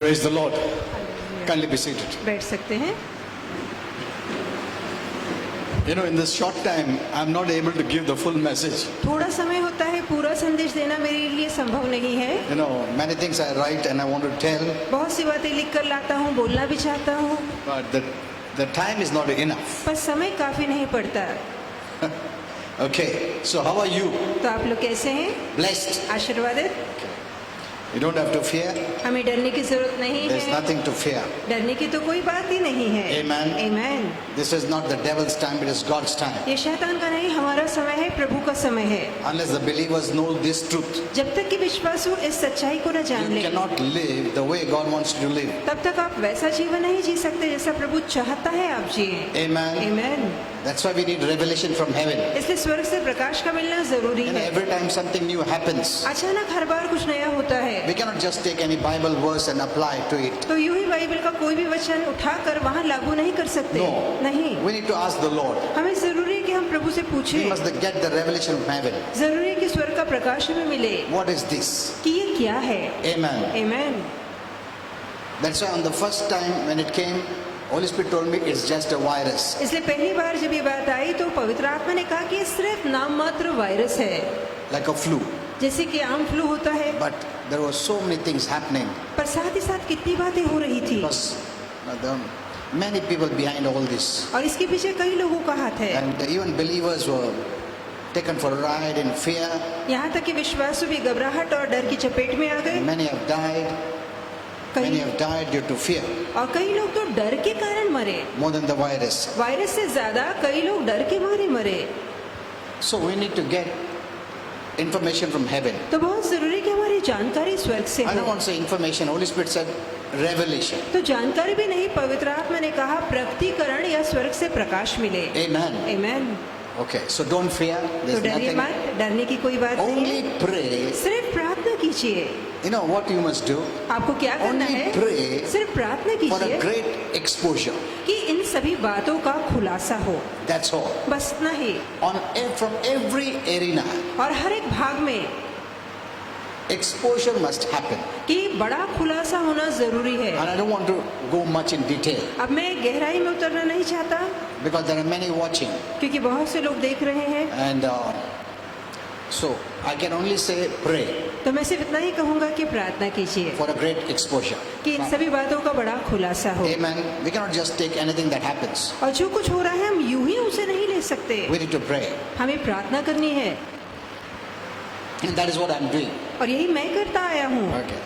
Praise the Lord. Kindly be seated. बैठ सकते हैं। You know, in this short time, I'm not able to give the full message. थोड़ा समय होता है, पूरा संदेश देना मेरे लिए संभव नहीं है। You know, many things I write and I want to tell, बहुत सी बातें लिख कर लाता हूँ, बोलना भी चाहता हूँ, but the time is not enough. पर समय काफी नहीं पड़ता। Okay, so how are you? तो आप लोग कैसे हैं? Blessed. आशीर्वादित। You don't have to fear. हमें डरने की जरूरत नहीं There's है। nothing to fear. डरने की तो कोई बात ही नहीं है। Amen. Amen. This is not the devil's time, it is God's time. ये शैतान का नहीं, हमारा समय है, प्रभु का समय है। Unless the believers know this truth, जब तक कि विश्वासु इस सच्चाई को न जान you ले, cannot live the way God wants you to live. तब तक आप वैसा जीवन नहीं जी सकते जैसा प्रभु चाहता है आप जिए। Amen. Amen. That's why we need revelation from heaven. इसलिए स्वर्ग से प्रकाश का मिलना जरूरी You know, है। every time something new happens, अचानक हर बार कुछ नया होता है, we cannot just take any Bible verse and apply to it. तो यूं ही बाइबल का कोई भी वचन उठाकर वहाँ लागू नहीं कर सकते। No. नहीं, We need to ask the Lord. हमें जरूरी है कि हम प्रभु से We पूछें। must get the revelation from heaven. जरूरी है कि स्वर्ग का प्रकाश हमें मिले What is this? कि ये क्या है। Amen. Amen. That's why on the first time when it came, Holy Spirit told me it's just a virus. इसलिए पहली बार जब ये बात आई तो पवित्र आत्मा ने कहा कि ये सिर्फ नाम मात्र वायरस है, Like a flu. जैसे कि आम फ्लू होता है। But there were so many things happening. पर साथ ही साथ कितनी बातें हो रही थी, Because there are many people behind all this. और इसके पीछे कई लोगों का हाथ है। And even believers were taken for a ride in fear. यहाँ तक कि विश्वासु भी घबराहट और डर की चपेट में आ गए। Many have died. Many कई have died due to fear. और कई लोग तो डर के कारण मरे, More than the virus. Virus से ज्यादा कई लोग डर के मारे मरे। So we need to get information from heaven. तो बहुत जरूरी है कि हमारी जानकारी स्वर्ग से I don't हो। want to say information. Holy Spirit said revelation. तो जानकारी भी नहीं, पवित्र आत्मा ने कहा प्रकटीकरण या स्वर्ग से प्रकाश मिले। Amen. Amen. Okay, so don't fear. तो There's डरिए nothing. मत, डरने की कोई बात नहीं Only है। pray. सिर्फ प्रार्थना कीजिए। You know what you must do? आपको क्या करना Only है? pray सिर्फ प्रार्थना for a कीजिए great exposure. कि इन सभी बातों का खुलासा हो, That's all. बस इतना ही। From every arena, और हर एक भाग में exposure must happen. कि बड़ा खुलासा होना जरूरी है। And I don't want to go much in detail अब मैं गहराई में उतरना नहीं चाहता, because there are many watching. क्योंकि बहुत से लोग देख रहे हैं। And so I can only say pray तो मैं सिर्फ इतना ही कहूँगा कि प्रार्थना कीजिए for a great exposure. कि इन सभी बातों का बड़ा खुलासा हो। Amen. We cannot just take anything that happens. और जो कुछ हो रहा है हम यूं ही उसे नहीं ले सकते, We need to pray. हमें प्रार्थना करनी है। And that is what I'm doing. और यही मैं करता आया हूँ। Okay.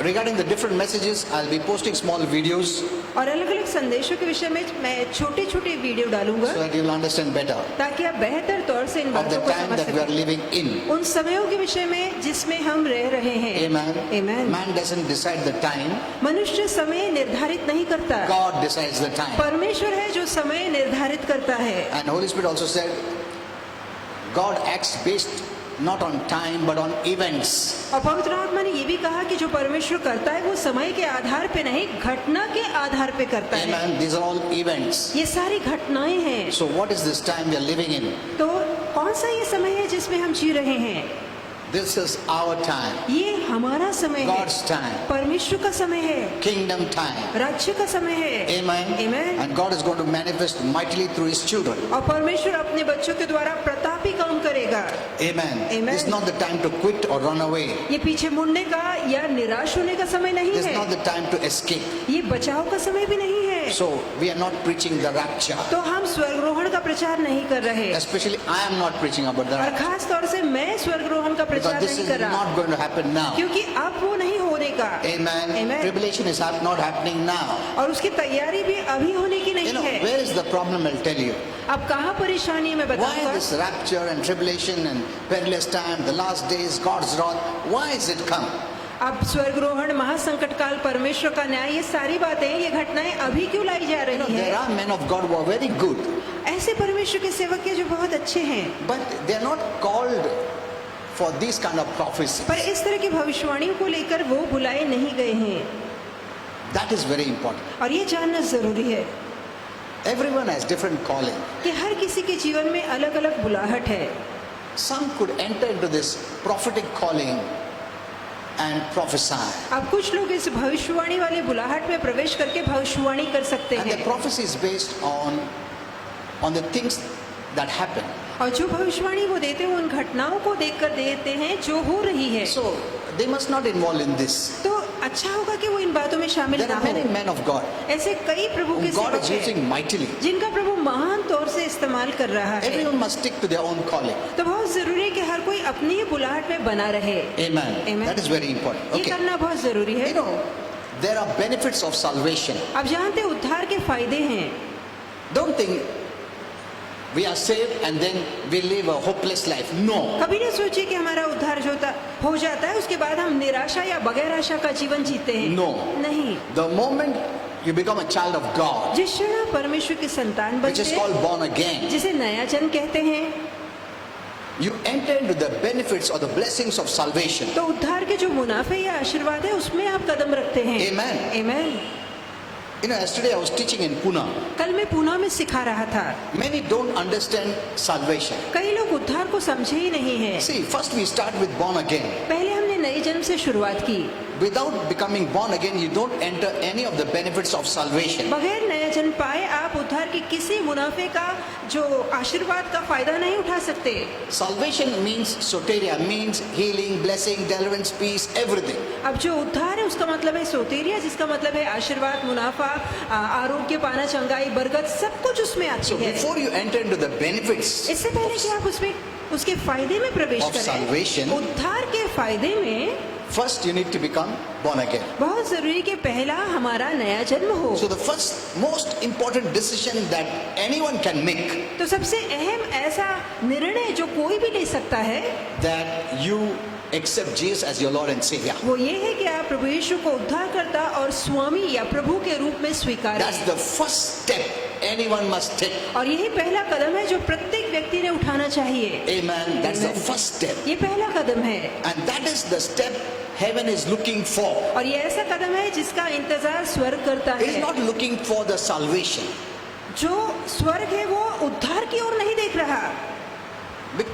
Regarding the different messages, I'll be posting small videos और अलग अलग संदेशों के विषय में मैं छोटे छोटे वीडियो डालूंगा so that you'll understand better ताकि आप बेहतर तौर से इन of बातों the को time समझ that we are सकें, living in. उन समयों के विषय में जिसमें हम रह रहे हैं। Amen. Amen. Man doesn't decide the time. मनुष्य समय निर्धारित नहीं करता, God decides the time. परमेश्वर है जो समय निर्धारित करता है। And Holy Spirit also said, God acts based not on time but on events. और पवित्र आत्मा ने ये भी कहा कि जो परमेश्वर करता है वो समय के आधार पे नहीं, घटना के आधार पे करता है। Amen. These are all events. ये सारी घटनाएं हैं। So what is this time we are living in? तो कौन सा ये समय है जिसमें हम जी रहे हैं? This is our time. ये हमारा समय है, God's time. परमेश्वर का समय है, Kingdom time. राज्य का समय है। Amen. Amen. And God is going to manifest mightily through His children. और परमेश्वर अपने बच्चों के द्वारा प्रतापी काम करेगा। Amen. Amen. This is not the time to quit or run away. ये पीछे मुड़ने का या निराश होने का समय नहीं This is है, not the time to escape. ये बचाव का समय भी नहीं है। So we are not preaching the rapture. तो हम स्वर्गरोहण का प्रचार नहीं कर रहे, Especially I am not preaching about the और rapture. खास तौर से मैं स्वर्गरोहण का Because प्रचार this नहीं is कर रहा, not going to happen now. क्योंकि अब वो नहीं होने का। Amen. Amen. Tribulation is not happening now. और उसकी तैयारी भी अभी होने की You नहीं know, है। where is the problem? I'll tell you. अब कहाँ परेशानी है मैं Why बताऊंगा। this rapture and tribulation and perilous time, the last days, God's wrath, why is it come? अब स्वर्गरोहण, महासंकट काल, परमेश्वर का न्याय, ये सारी बातें, ये घटनाएं अभी क्यों लाई जा You know, रही there है? are men of God who are very good, ऐसे परमेश्वर के सेवक हैं जो बहुत अच्छे हैं, but they are not called for these kind of prophecies. पर इस तरह की भविष्यवाणियों को लेकर वो बुलाए नहीं गए हैं। That is very important. और ये जानना जरूरी है Everyone has different calling. कि हर किसी के जीवन में अलग अलग बुलाहट है। Some could enter into this prophetic calling and prophesy. अब कुछ लोग इस भविष्यवाणी वाली बुलाहट में प्रवेश करके भविष्यवाणी कर सकते And the हैं, prophecy is based on the things that happen. और जो भविष्यवाणी वो देते हैं उन घटनाओं को देखकर देते हैं जो हो रही है। So they must not involve in this. तो अच्छा होगा कि वो इन बातों में शामिल There ना are हो। many men of God ऐसे कई प्रभु के whom God सेवक is हैं using mightily. जिनका प्रभु महान तौर से इस्तेमाल कर रहा है। Everyone must stick to their own calling. तो बहुत जरूरी है कि हर कोई अपनी ही बुलाहट में बना रहे। Amen. Amen. That is very important. ये Okay. करना बहुत जरूरी है। You know, there are benefits of salvation. आप जानते हैं उद्धार के फायदे हैं। Don't think we are saved and then we live a hopeless life. No. कभी नहीं सोचिए कि हमारा उद्धार हो जाता है उसके बाद हम निराशा या बगैर आशा का जीवन जीते हैं। No. नहीं। The moment you become a child of God, जिस क्षण आप परमेश्वर की संतान which बनते is हैं, called born again, जिसे नया जन्म कहते हैं, you enter into the benefits or the blessings of salvation. तो उद्धार के जो मुनाफे या आशीर्वाद है उसमें आप कदम रखते हैं। Amen. Amen. You know, yesterday I was teaching in Pune. कल मैं पूना में सिखा रहा था। Many don't understand salvation. कई लोग उद्धार को समझे ही नहीं है। See, first we start with born again. पहले हमने नए जन्म से शुरुआत की। Without becoming born again, you don't enter any of the benefits of salvation. बगैर नया जन्म पाए आप उद्धार के किसी मुनाफे का जो आशीर्वाद का फायदा नहीं उठा सकते। Salvation means soteria, means healing, blessing, deliverance, peace, everything. अब जो उद्धार है उसका मतलब है सोतेरिया, जिसका मतलब है आशीर्वाद, मुनाफा, आरोग्य पाना, चंगाई, बरकत, सब कुछ उसमें आती So है। before you enter into the benefits इससे पहले कि आप उसमें उसके फायदे में प्रवेश of करें, salvation, उद्धार के फायदे में first you need to become born again. बहुत जरूरी कि पहला हमारा नया जन्म हो। So the first most important decision that anyone can make, तो सबसे अहम ऐसा निर्णय जो कोई भी ले सकता है that you accept Jesus as your Lord and Savior. वो ये है कि आप प्रभु यीशु को उद्धारकर्ता और स्वामी या प्रभु के रूप में स्वीकार That's the first step anyone must take. और यही पहला कदम है जो प्रत्येक व्यक्ति ने उठाना चाहिए। Amen. That's the first step. ये पहला कदम है And that is the step heaven is looking for. और ये ऐसा कदम है जिसका इंतजार स्वर्ग करता It is है। not looking for the salvation. जो स्वर्ग है वो उद्धार की ओर नहीं देख रहा। But,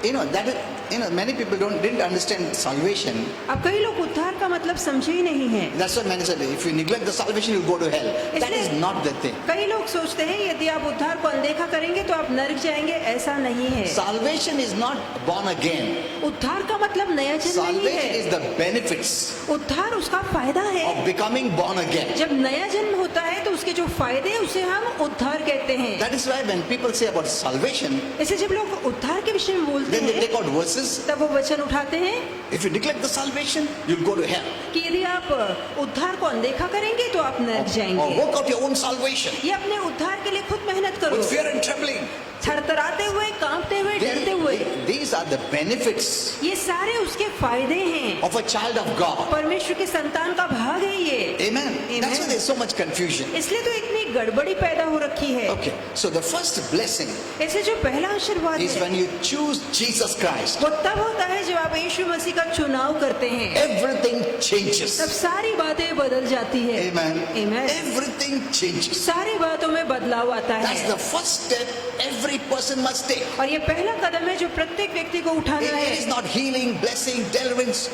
many people didn't understand salvation. अब कई लोग उद्धार का मतलब समझे ही नहीं है। That's why many said, if you neglect the salvation, you'll go to hell. That is not the thing. कई लोग सोचते हैं यदि आप उद्धार को अनदेखा करेंगे तो आप नरक जाएंगे, ऐसा नहीं है। Salvation is not born again. उद्धार का मतलब नया जन्म नहीं Salvation है। is the benefits उद्धार उसका फायदा है। of becoming born again. जब नया जन्म होता है तो उसके जो फायदे हैं उसे हम उद्धार कहते हैं। That is why when people say about salvation, ऐसे जब लोग उद्धार के विषय में बोलते then they हैं take out verses. तब वो वचन उठाते हैं If you neglect the salvation, you'll go to hell. कि यदि आप उद्धार को अनदेखा करेंगे तो आप नरक Or जाएंगे। work out your own salvation ये अपने उद्धार के लिए खुद मेहनत करो, with fear and trembling. थरथराते हुए, कांपते हुए, डरते हुए। These are the benefits ये सारे उसके फायदे हैं। of a child of God. परमेश्वर की संतान का भाग है ये। Amen. That's why there's so much confusion. इसलिए तो इतनी गड़बड़ी पैदा हो रखी है। Okay, so the first blessing ऐसे जो पहला आशीर्वाद is है when you choose Jesus Christ. वो तब होता है जब आप यीशु मसीह का चुनाव करते हैं, Everything changes. तब सारी बातें बदल जाती है। Amen. Amen. Everything changes. सारी बातों में बदलाव आता That's है the first step every person must take. और ये पहला कदम है जो प्रत्येक व्यक्ति को उठाना It है। is not healing, blessing, deliverance.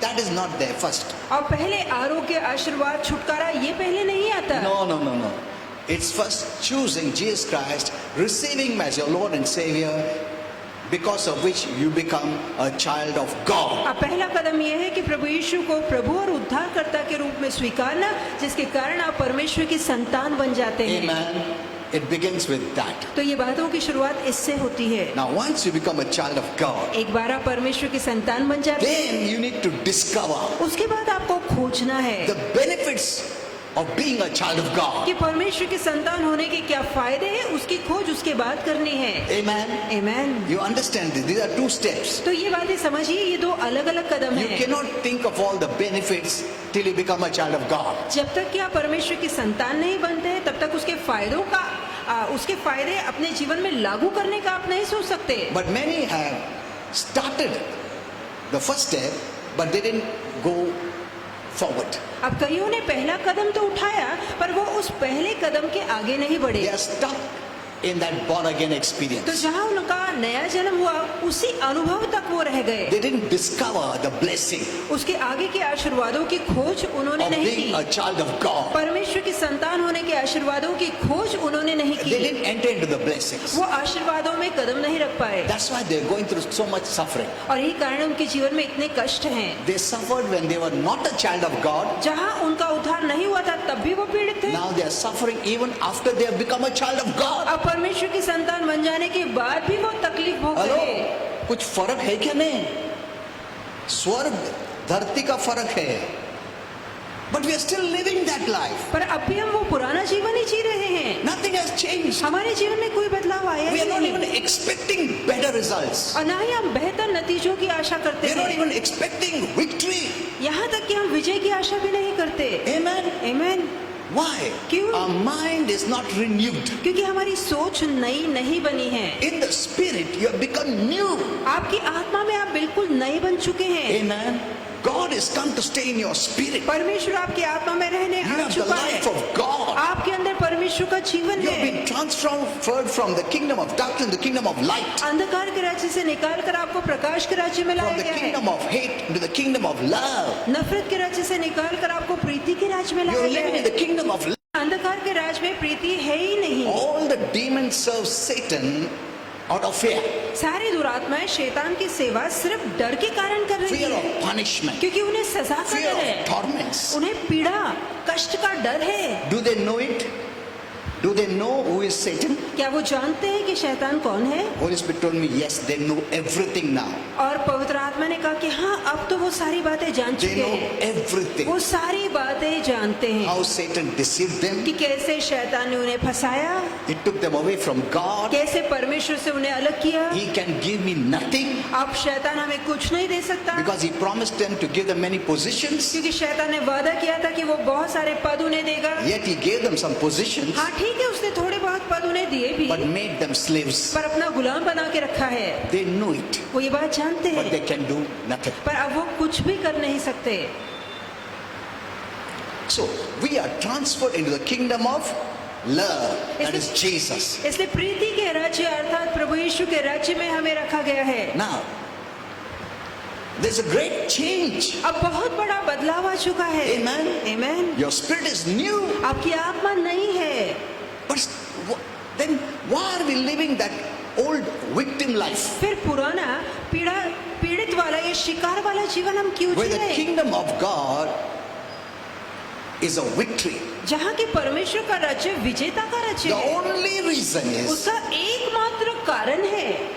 That is not there first. और पहले आरोग्य, आशीर्वाद, छुटकारा ये पहले नहीं आता। No. It's first choosing Jesus Christ, receiving Him as your Lord and Savior, because of which you become a child of God. अब पहला कदम ये है कि प्रभु यीशु को प्रभु और उद्धारकर्ता के रूप में स्वीकारना, जिसके कारण आप परमेश्वर की संतान बन जाते हैं। Amen. It begins with that. तो ये बातों की शुरुआत इससे होती है। Now, once you become a child of God, एक बार आप परमेश्वर की संतान बन जाते हैं, then you need to discover उसके बाद आपको खोजना है the benefits of being a child of God. कि परमेश्वर की संतान होने के क्या फायदे हैं, उसकी खोज उसके बाद करनी है। Amen. Amen. You understand this? These are two steps. तो ये बातें समझिए, ये दो अलग अलग कदम You हैं। cannot think of all the benefits till you become a child of God. जब तक कि आप परमेश्वर की संतान नहीं बनते हैं तब तक उसके फायदों का उसके फायदे अपने जीवन में लागू करने का आप नहीं सोच सकते। But many have started the first step, but they didn't go forward. अब कईयों ने पहला कदम तो उठाया पर वो उस पहले कदम के आगे नहीं बढ़े। They are stuck in that born again तो experience. जहाँ उनका नया जन्म हुआ उसी अनुभव तक वो रह गए, They didn't discover the blessing उसके आगे के आशीर्वादों की खोज उन्होंने of नहीं being a की, child of God. परमेश्वर की संतान होने के आशीर्वादों की खोज उन्होंने नहीं They की, didn't enter into the blessings. वो आशीर्वादों में कदम नहीं रख पाए, That's why they're going through so much suffering. और यही कारण उनके जीवन में इतने कष्ट हैं। They suffered when they were not a child of God. जहाँ उनका उद्धार नहीं हुआ था तब भी वो पीड़ित थे, Now they are suffering even after they have become a child of God. अब परमेश्वर की संतान बन जाने के बाद भी वो तकलीफ भोग हेलो, रहे। कुछ फर्क है क्या? नहीं, स्वर्ग धरती का फर्क है, but we are still living that life. पर अब भी हम वो पुराना जीवन ही जी रहे हैं, Nothing has changed. हमारे जीवन में कोई बदलाव आया We he are not even नहीं, expecting better results. और ना ही हम बेहतर नतीजों की आशा करते We are not हैं, even expecting victory. यहाँ तक कि हम विजय की आशा भी नहीं करते। Amen. आमीन। Why? क्यों? Our mind is not renewed. क्योंकि हमारी सोच नई नहीं बनी है, In the spirit, you have become new. आपकी आत्मा में आप बिल्कुल नए बन चुके हैं। Amen. God has come to stay in your spirit. परमेश्वर आपकी आत्मा में रहने You आ have the चुका है, life of God. आपके अंदर परमेश्वर का जीवन You have है। been transferred from the kingdom of darkness to the kingdom of light. अंधकार के राज्य से निकाल कर आपको प्रकाश के राज्य में लाया From the गया है, kingdom of hate into the kingdom of love. नफरत के राज्य से निकाल कर आपको प्रीति के राज्य में You लाया are गया living in है। the kingdom of love. अंधकार के राज्य में प्रीति है ही नहीं। All the demons serve Satan out of fear. सारी दुरात्माएं शैतान की सेवा सिर्फ डर के कारण कर रही Fear है, of punishment. क्योंकि उन्हें सजा का Fear डर है, of torments. उन्हें पीड़ा कष्ट का डर है। Do they know it? Do they know who is Satan? क्या वो जानते हैं कि शैतान कौन है? Holy Spirit told me, yes, they know everything now. और पवित्र आत्मा ने कहा कि हाँ, अब तो वो सारी बातें जान They चुके know हैं, everything. वो सारी बातें जानते हैं How Satan deceived them. कि कैसे शैतान ने उन्हें फंसाया, He took them away from God. कैसे परमेश्वर से उन्हें अलग किया। He can give me nothing अब शैतान हमें कुछ नहीं दे सकता, because he promised them to give them many positions. क्योंकि शैतान ने वादा किया था कि वो बहुत सारे पद उन्हें देगा। Yet he gave them some positions हाँ ठीक है, उसने थोड़े बहुत पद उन्हें दिए भी, but made them slaves. पर अपना गुलाम बना के रखा है। They know it, वो ये बात जानते but they हैं, can do nothing. पर अब वो कुछ भी कर नहीं सकते। So we are transferred into the kingdom of love. That is Jesus. इसलिए प्रीति के राज्य अर्थात प्रभु यीशु के राज्य में हमें रखा गया है। Now, there's a great change. अब बहुत बड़ा बदलाव आ चुका है। Amen. आमीन। Your spirit is new. आपकी आत्मा नई है, But then why are we living that old victim life? फिर पुराना पीड़ित वाला ये शिकार वाला जीवन हम क्यों Where जी the रहे हैं? kingdom of God is a victory. जहाँ के परमेश्वर का राज्य विजेता का राज्य The है, only reason is उसका एकमात्र कारण है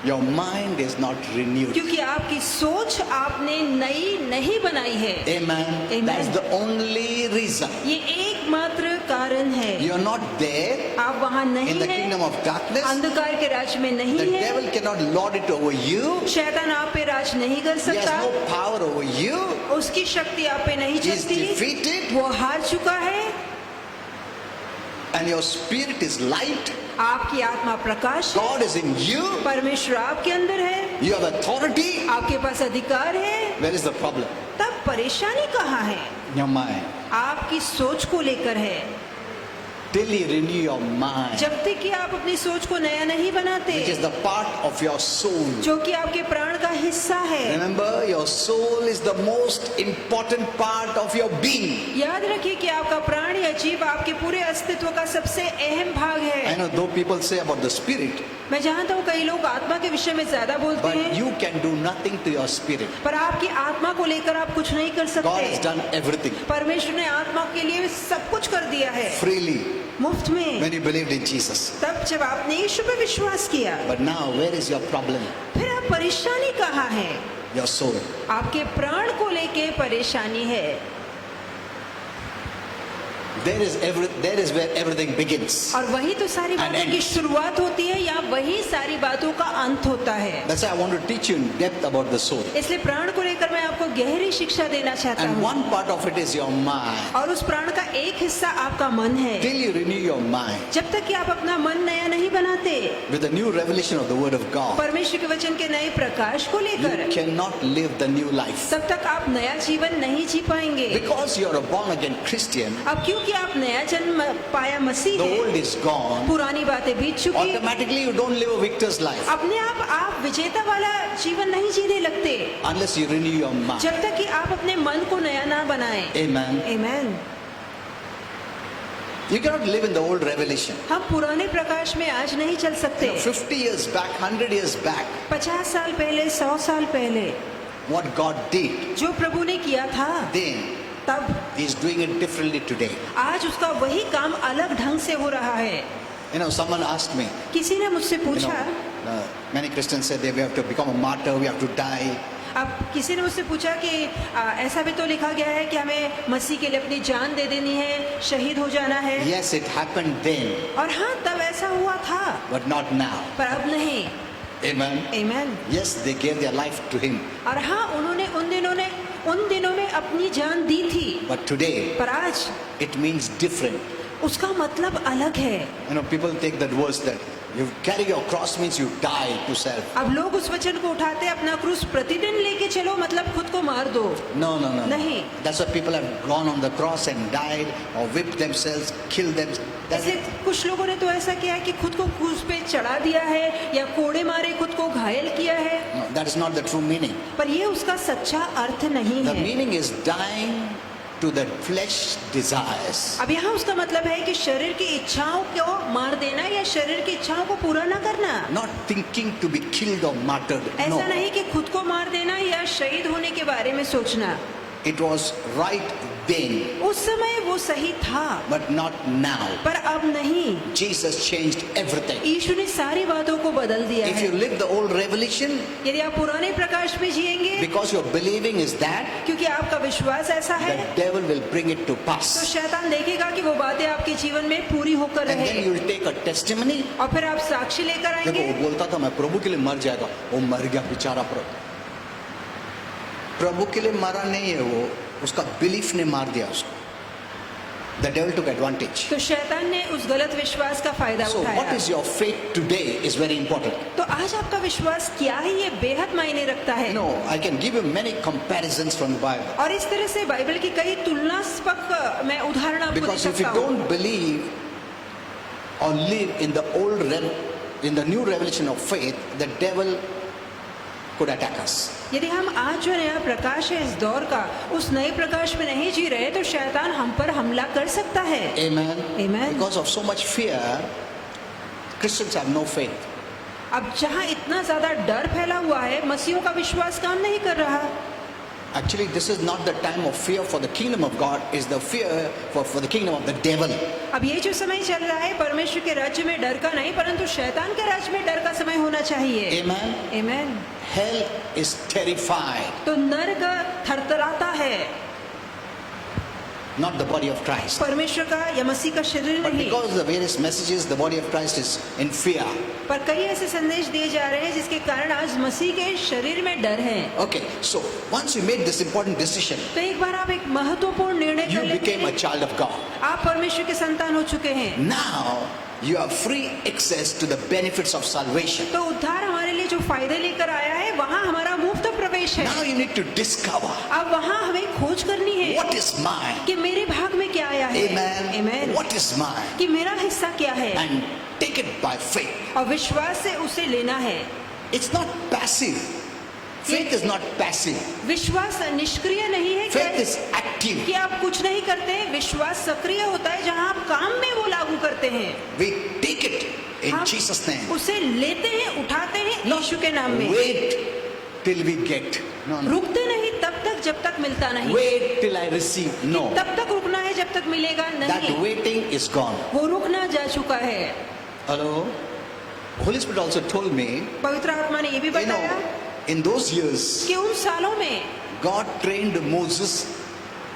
your mind is not renewed. क्योंकि आपकी सोच आपने नई नहीं बनाई है। Amen. Amen. That's the only reason. ये एकमात्र कारण है। You're not there आप वहाँ in नहीं the है, kingdom of darkness. अंधकार के राज्य में नहीं The है, devil cannot lord it over you. शैतान आप पे राज नहीं कर He has सकता, no power over you. उसकी शक्ति आप पे नहीं He is चलती, defeated. वो हार चुका है। And your spirit is light. आपकी आत्मा प्रकाश है, God is in you. परमेश्वर आपके अंदर है, You have authority. आपके पास अधिकार है। Where is the problem? तब परेशानी कहाँ है? Your mind. आपकी सोच को लेकर है। Till you renew your mind, जब तक कि आप अपनी सोच को नया नहीं बनाते, which is the part of your soul. जो कि आपके प्राण का हिस्सा है। Remember, your soul is the most important part of your being. याद रखिए कि आपका प्राण या जीव आपके पूरे अस्तित्व का सबसे अहम भाग I है। know though people say about the spirit, मैं जानता हूँ कई लोग आत्मा के विषय में ज्यादा बोलते but हैं, you can do nothing to your spirit. पर आपकी आत्मा को लेकर आप कुछ नहीं कर God has सकते। done everything परमेश्वर ने आत्मा के लिए सब कुछ कर दिया है, freely मुफ्त में। when you believed in Jesus. तब जब आपने यीशु पे विश्वास किया, But now, where is your problem? फिर आप परेशानी कहाँ है? Your soul. आपके प्राण को लेके परेशानी है। There is where everything begins. और वही तो सारी बातों की ends. शुरुआत होती है, या वही सारी बातों का अंत होता है। That's why I want to teach you in depth about the soul. इसलिए प्राण को लेकर मैं आपको गहरी शिक्षा देना चाहता And हूँ, one part of it is your mind. और उस प्राण का एक हिस्सा आपका मन है। Till you renew your mind जब तक कि आप अपना मन नया नहीं बनाते, with the new revelation of the Word of God, परमेश्वर के वचन के नए प्रकाश को you लेकर, cannot live the new life. तब तक आप नया जीवन नहीं जी पाएंगे। Because you're a born again Christian, अब क्योंकि क्योंकि आप नया जन्म पाया मसीह The है, old is gone. पुरानी बातें बीत चुकी, Automatically you don't live a victor's life अपने आप विजेता वाला जीवन नहीं जीने लगते unless you renew your mind. जब तक कि आप अपने मन को नया ना बनाएं। Amen. आमीन। You cannot live in the old revelation. हम पुराने प्रकाश में आज नहीं चल सकते। 50 years back, 100 years back, 50 साल पहले, 100 साल पहले what God did जो प्रभु ने किया था, then, तब He's doing it differently today. आज उसका वही काम अलग ढंग से हो रहा है। Someone asked me, किसी ने मुझसे पूछा, many Christians said that we have to become a martyr, we have to die. अब किसी ने मुझसे पूछा कि ऐसा भी तो लिखा गया है कि हमें मसीह के लिए अपनी जान दे देनी है, शहीद हो जाना है। Yes, it happened then, और हाँ, तब ऐसा हुआ था, but not now. पर अब नहीं। Amen. आमीन। Yes, they gave their life to Him, और हाँ, उन्होंने उन दिनों में अपनी जान दी थी, but today पर आज it means different. उसका मतलब अलग है। People take that verse that you carry your cross means you die to self. अब लोग उस वचन को उठाते, अपना क्रूस प्रतिदिन लेके चलो, मतलब खुद को मार दो। No. नहीं। That's why people have gone on the cross and died or whipped themselves, killed them. ऐसे कुछ लोगों ने तो ऐसा किया है कि खुद को क्रूस पे चढ़ा दिया है या कोड़े मारे खुद को घायल किया है। No, that is not the true meaning. पर ये उसका सच्चा अर्थ नहीं The है। meaning is dying to the flesh desires. अब यहाँ उसका मतलब है कि शरीर की इच्छाओं को मार देना या शरीर की इच्छाओं को पूरा ना करना। Not thinking to be killed or martyred. ऐसा No. नहीं कि खुद को मार देना या शहीद होने के बारे में सोचना। It was right then, उस समय वो सही था, but not now. पर अब नहीं। Jesus changed everything. यीशु ने सारी बातों को बदल दिया If है। you live the old revelation, यदि आप पुराने प्रकाश में जिएंगे, because your believing is that, क्योंकि आपका विश्वास ऐसा है, the devil will bring it to तो pass. शैतान देखेगा कि वो बातें आपके जीवन में पूरी होकर And then रहे, you will take a testimony. और फिर आप साक्षी लेकर देखो आएंगे। वो बोलता था मैं प्रभु के लिए मर जाएगा, वो मर गया बेचारा। प्रभु के लिए मरा नहीं है वो, उसका बिलीफ ने मार दिया उसको। The devil took advantage. तो शैतान ने उस गलत विश्वास का फायदा So what उठाया। is your faith today is very important. तो आज आपका विश्वास क्या है, ये बेहद मायने रखता है। I can give you many comparisons from the Bible. और इस तरह से बाइबल की कई तुलनात्मक मैं उदाहरण आपको दे Because if you सकता हूँ। don't believe or live in the new revelation of faith, the devil could attack us. यदि हम आज जो नया प्रकाश है इस दौर का, उस नए प्रकाश में नहीं जी रहे, तो शैतान हम पर हमला कर सकता है। Amen. Amen. Because of so much fear, Christians have no faith. अब जहाँ इतना ज्यादा डर फैला हुआ है, मसीहों का विश्वास काम नहीं कर रहा। Actually, this is not the time of fear for the kingdom of God, is the fear for the kingdom of the devil. अब ये जो समय चल रहा है, परमेश्वर के राज्य में डर का नहीं, परंतु शैतान के राज्य में डर का समय होना चाहिए। Amen. आमीन। Hell is terrified, तो नरक थरथराता है, not the body of Christ. परमेश्वर का या मसीह का शरीर But नहीं। because of the various messages, the body of Christ is in fear. पर कई ऐसे संदेश दिए जा रहे हैं जिसके कारण आज मसीह के शरीर में डर है। Okay, so once you made this important decision, तो एक बार आप एक महत्वपूर्ण निर्णय you कर लेते became a हैं, child of God. आप परमेश्वर के संतान हो चुके हैं। Now you have free access to the benefits of salvation. तो उद्धार हमारे लिए जो फायदे लेकर आया है, वहाँ हमारा मुफ्त प्रवेश है। Now you need to discover अब वहाँ हमें खोज करनी है what is mine. कि मेरे भाग में क्या आया है। Amen. आमीन। What is mine? कि मेरा हिस्सा क्या है, And take it by faith. और विश्वास से उसे लेना है। It's not passive. Faith is not passive. विश्वास निष्क्रिय नहीं है Faith is active. कि आप कुछ नहीं करते, विश्वास सक्रिय होता है जहाँ आप काम में वो लागू करते हैं। We take it in हम Jesus' name. उसे लेते हैं, उठाते हैं यीशु के नाम में। Wait till we get. No. रुकते नहीं तब तक जब तक मिलता नहीं। Wait till I receive. No. तब तक रुकना है जब तक मिलेगा That नहीं। waiting is gone. वो रुकना जा चुका है। Hello? Holy Spirit also told me, पवित्र आत्मा ने ये भी you बताया know, in those years, कि उन सालों में God trained Moses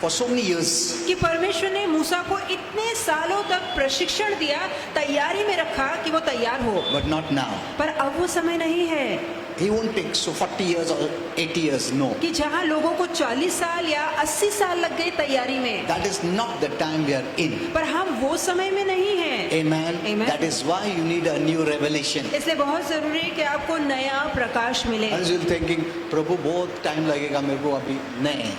for so many years. कि परमेश्वर ने मूसा को इतने सालों तक प्रशिक्षण दिया, तैयारी में रखा कि वो तैयार हो। But not now. पर अब वो समय नहीं है He won't take so 40 years or 80 years. No. कि जहाँ लोगों को 40 साल या 80 साल लग गए तैयारी में। That is not the time we are in. पर हम वो समय में नहीं हैं। Amen. Amen. That is why you need a new revelation. इसलिए बहुत जरूरी है कि आपको नया प्रकाश मिले। As you're thinking, प्रभु बहुत टाइम लगेगा मेरे को अभी नहीं,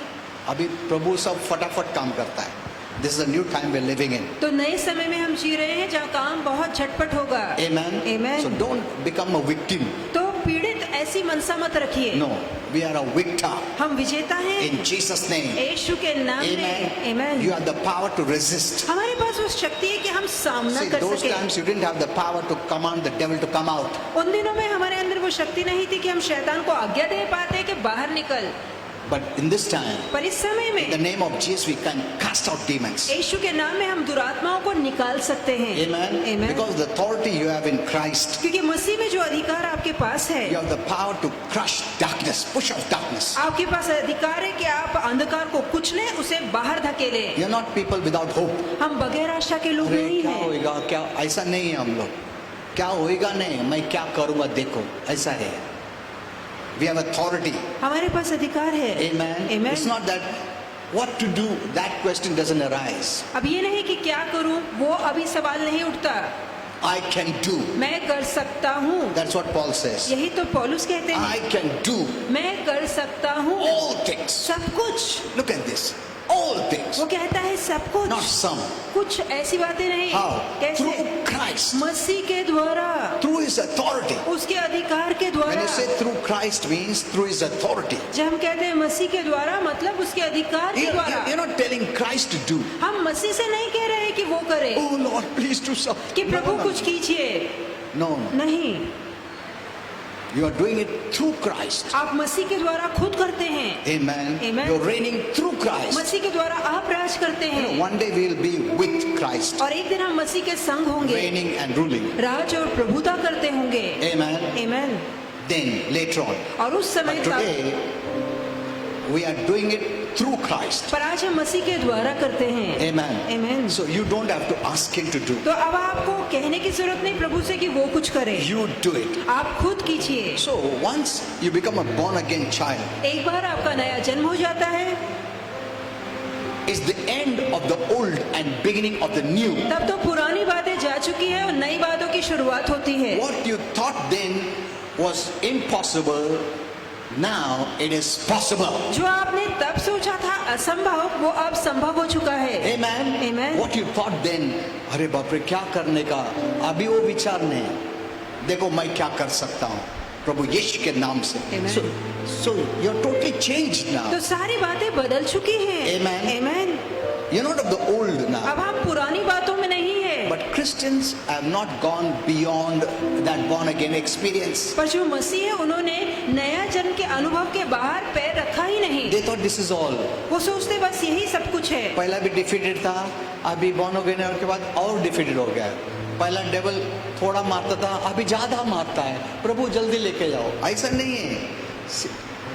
अभी प्रभु सब फटाफट काम करता है। This is a new time we're living in. तो नए समय में हम जी रहे हैं जहाँ काम बहुत झटपट होगा। Amen. Amen. So don't become a victim. तो पीड़ित ऐसी मनसा मत रखिए। No, we are a victor. हम विजेता हैं In Jesus' name. यीशु के नाम में। Amen. Amen. You have the power to resist. हमारे पास वो शक्ति है कि हम सामना See, कर those सके। times you didn't have the power to command the devil to come out. उन दिनों में हमारे अंदर वो शक्ति नहीं थी कि हम शैतान को आज्ञा दे पाते कि बाहर निकल। But in this time, पर इस समय in the में name of Jesus, we can cast out demons. यीशु के नाम में हम दुरात्माओं को निकाल सकते हैं। Amen. Amen. Because the authority you have in Christ, क्योंकि मसीह में जो अधिकार आपके पास है, you have the power to crush darkness, push off darkness. आपके पास अधिकार है कि आप अंधकार को कुचलें, उसे बाहर धकेलें। You're not people without hope. हम बगैर आशा के लोग अरे नहीं क्या हैं। होएगा, क्या ऐसा नहीं है हम लोग। क्या होएगा नहीं, मैं क्या करूंगा देखो, ऐसा है। We have authority. हमारे पास अधिकार है। Amen. Amen. It's not that what to do, that question doesn't arise. अब ये नहीं कि क्या करूं, वो अभी सवाल नहीं उठता। I can do. मैं कर सकता हूँ। That's what Paul says. यही तो पौलुस कहते हैं। I can do मैं कर सकता हूँ all things. सब कुछ। Look at this. All things. वो कहता है सब कुछ, Not some. कुछ ऐसी बातें नहीं। How? कैसे? Through Christ. मसीह के द्वारा, Through his authority. उसके अधिकार के When द्वारा। you say through Christ means through his authority. जब हम कहते हैं मसीह के द्वारा, मतलब उसके अधिकार के द्वारा। You're not telling Christ to do. हम मसीह से नहीं कह रहे कि वो करे, Oh Lord, please do something. कि प्रभु कुछ कीजिए। No, no. नहीं, You are doing it through Christ. आप मसीह के द्वारा खुद करते हैं। Amen. Amen. You're reigning through Christ. मसीह के द्वारा आप राज करते You know, हैं one day we'll be with Christ, और एक दिन हम मसीह के संग होंगे, reigning and ruling. राज और प्रभुता करते होंगे। Amen. Amen. Then later on. और उस समय But तक, today we are doing it through Christ. पर आज हम मसीह के द्वारा करते हैं। Amen. Amen. So you don't have to ask him to do. तो अब आपको कहने की जरूरत नहीं प्रभु से कि वो कुछ करे, You do it. आप खुद कीजिए। So once you become a born again child, एक बार आपका नया जन्म हो जाता है, it's the end of the old and beginning of the new. तब तो पुरानी बातें जा चुकी है और नई बातों की शुरुआत होती है। What you thought then was impossible, now it is possible. जो आपने तब सोचा था असंभव, वो अब संभव हो चुका है। Amen. Amen. What you thought then, अरे बाप रे क्या करने का, अभी वो विचार नहीं। देखो मैं क्या कर सकता हूँ प्रभु यीशु के नाम से। Amen. So you're totally changed now. तो सारी बातें बदल चुकी हैं। Amen. Amen. You're not of the old now. अब हम पुरानी बातों में नहीं है। But Christians have not gone beyond that born again experience. पर जो मसीह है उन्होंने नया जन्म के अनुभव के बाहर पैर रखा ही नहीं। They thought this is all. वो सोचते बस यही सब कुछ है। पहला भी डिफीटेड था, अभी born again के बाद और डिफीटेड हो गया। पहला डेविल थोड़ा मारता था, अभी ज्यादा मारता है। प्रभु जल्दी लेके जाओ, ऐसा नहीं है।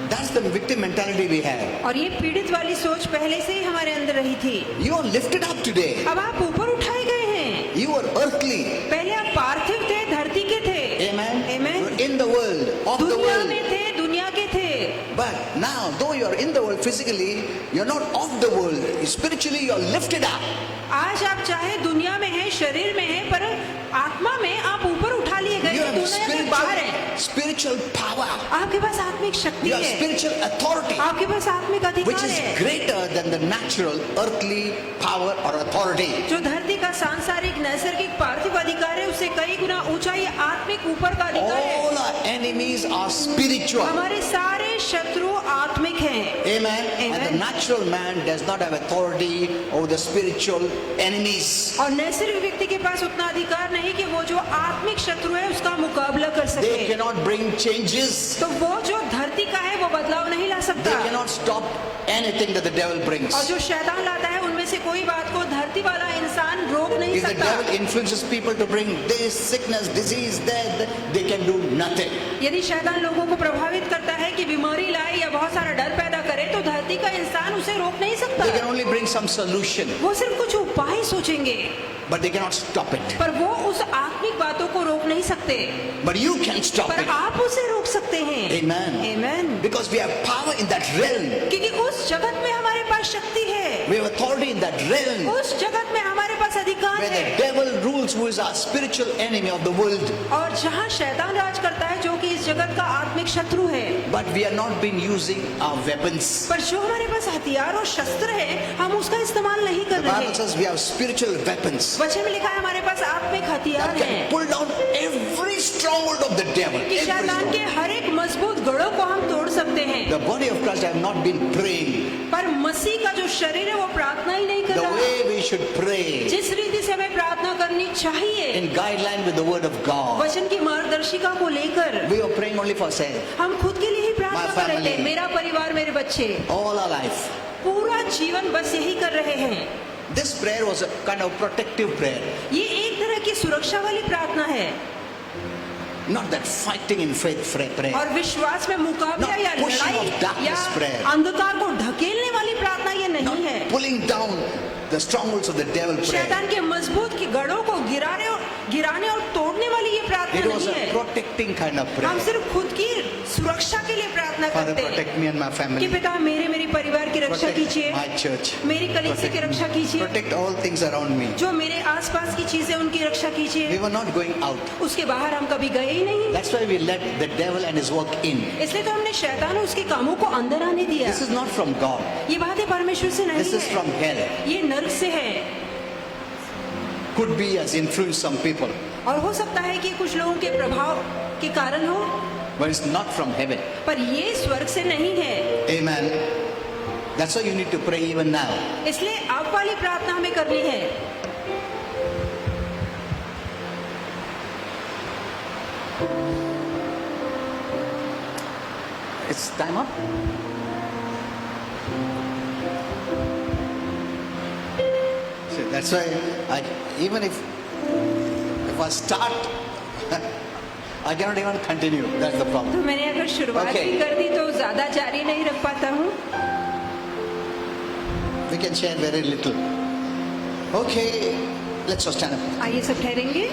That's the victim mentality we have. और ये पीड़ित वाली सोच पहले से ही हमारे अंदर रही थी। You are lifted up today. अब आप ऊपर उठाए गए हैं। You are earthly. पहले आप पार्थिव थे, धरती के थे। Amen. Amen. You're in the world, of the दुनिया world. में थे, दुनिया के थे। But now, though you are in the world physically, you're not of the world. Spiritually, you're lifted up. आज आप चाहे दुनिया में हैं, शरीर में हैं, पर आत्मा में आप ऊपर उठा लिए गए You हैं, have दुनिया में बाहर हैं। spiritual power. आपके पास आत्मिक शक्ति You have है, spiritual authority, आपके पास आत्मिक which अधिकार is है, greater than the natural earthly power or authority. जो धरती का सांसारिक नैसर्गिक पार्थिव अधिकार है, उससे कई गुना ऊंचा ये आत्मिक ऊपर का अधिकार है। All our enemies are spiritual. हमारे सारे शत्रु आत्मिक हैं। Amen. And the Amen. natural man does not have authority over the spiritual enemies. और नैसर्गिक व्यक्ति के पास उतना अधिकार नहीं कि वो जो आत्मिक शत्रु है उसका मुकाबला कर They सके। cannot bring changes. तो वो जो धरती का है वो बदलाव नहीं ला They सकता, cannot stop anything that the devil brings. और जो शैतान लाता है उनमें से कोई बात को धरती वाला इंसान रोक नहीं If the सकता। devil influences people to bring this sickness, disease, death, they can do nothing. यदि शैतान लोगों को प्रभावित करता है कि बीमारी लाए या बहुत सारा डर पैदा करे, तो धरती का इंसान उसे रोक नहीं सकता। They can only bring some solution, वो सिर्फ कुछ उपाय सोचेंगे, but they cannot stop it. पर वो उस आत्मिक बातों को रोक नहीं सकते। But you can stop पर it. आप उसे रोक सकते हैं। Amen. Amen. Because we have power in that realm. क्योंकि उस जगत में हमारे पास शक्ति है, We have authority in that realm उस जगत में हमारे पास अधिकार where है, the devil rules rules, who is our spiritual enemy of the world. और जहाँ शैतान राज करता है, जो कि इस जगत का आत्मिक शत्रु है, But we are not been using our weapons. पर जो हमारे पास हथियार और शस्त्र है, हम उसका इस्तेमाल नहीं कर The Bible रहे। says we have spiritual weapons वचन में लिखा है हमारे पास आत्मिक हथियार that हैं can pull down every stronghold of the devil. कि Every शैतान के stronghold. हर एक मजबूत गढ़ों को हम तोड़ सकते हैं। The body of Christ have not been praying पर मसीह का जो शरीर है वो प्रार्थना ही नहीं कर the रहा। way we should pray, जिस रीति से हमें प्रार्थना करनी चाहिए, in guideline with the word of God. वचन की मार्गदर्शिका को लेकर We are praying only for self हम खुद के लिए ही प्रार्थना My कर रहे थे। family. मेरा परिवार, मेरे बच्चे, all our life. पूरा जीवन बस यही कर रहे हैं। This prayer was a kind of protective prayer, ये एक तरह की सुरक्षा वाली प्रार्थना है, not that fighting in faith prayer. और विश्वास में मुकाबला Not या pushing लड़ाई of darkness या prayer. अंधकार को ढकेलने वाली प्रार्थना ये नहीं है। Pulling down the strongholds of the devil prayer. शैतान के मजबूत की गढ़ों को गिराने और तोड़ने वाली ये प्रार्थना It was नहीं a है। protecting kind of हम prayer. सिर्फ खुद की सुरक्षा के लिए प्रार्थना Father, करते हैं protect me and my कि family. पिता मेरे परिवार की रक्षा Protect कीजिए, my church. मेरी कलीसिया की रक्षा कीजिए, Protect all things around me. जो मेरे आसपास की चीजें उनकी रक्षा We कीजिए। were not going out. उसके बाहर हम कभी गए ही नहीं, That's why we let the devil and his work in. इसलिए तो हमने शैतान और उसके कामों को अंदर आने दिया। This is not from God. ये बातें परमेश्वर से नहीं This is है, from hell. ये नर्क से है। Could be has influenced some people, और हो सकता है कि कुछ लोगों के प्रभाव के कारण हो, but it's not from heaven. पर ये स्वर्ग से नहीं है। Amen. That's why you need to pray even now. इसलिए आप वाली प्रार्थना हमें करनी है। It's time up. So that's why even if I start, I cannot even continue. That's the तो problem. मैंने अगर शुरुआत Okay. भी कर दी तो ज्यादा जारी नहीं रख पाता हूँ। We can share very little. Okay, let's just stand up. आइए सब ठहरेंगे।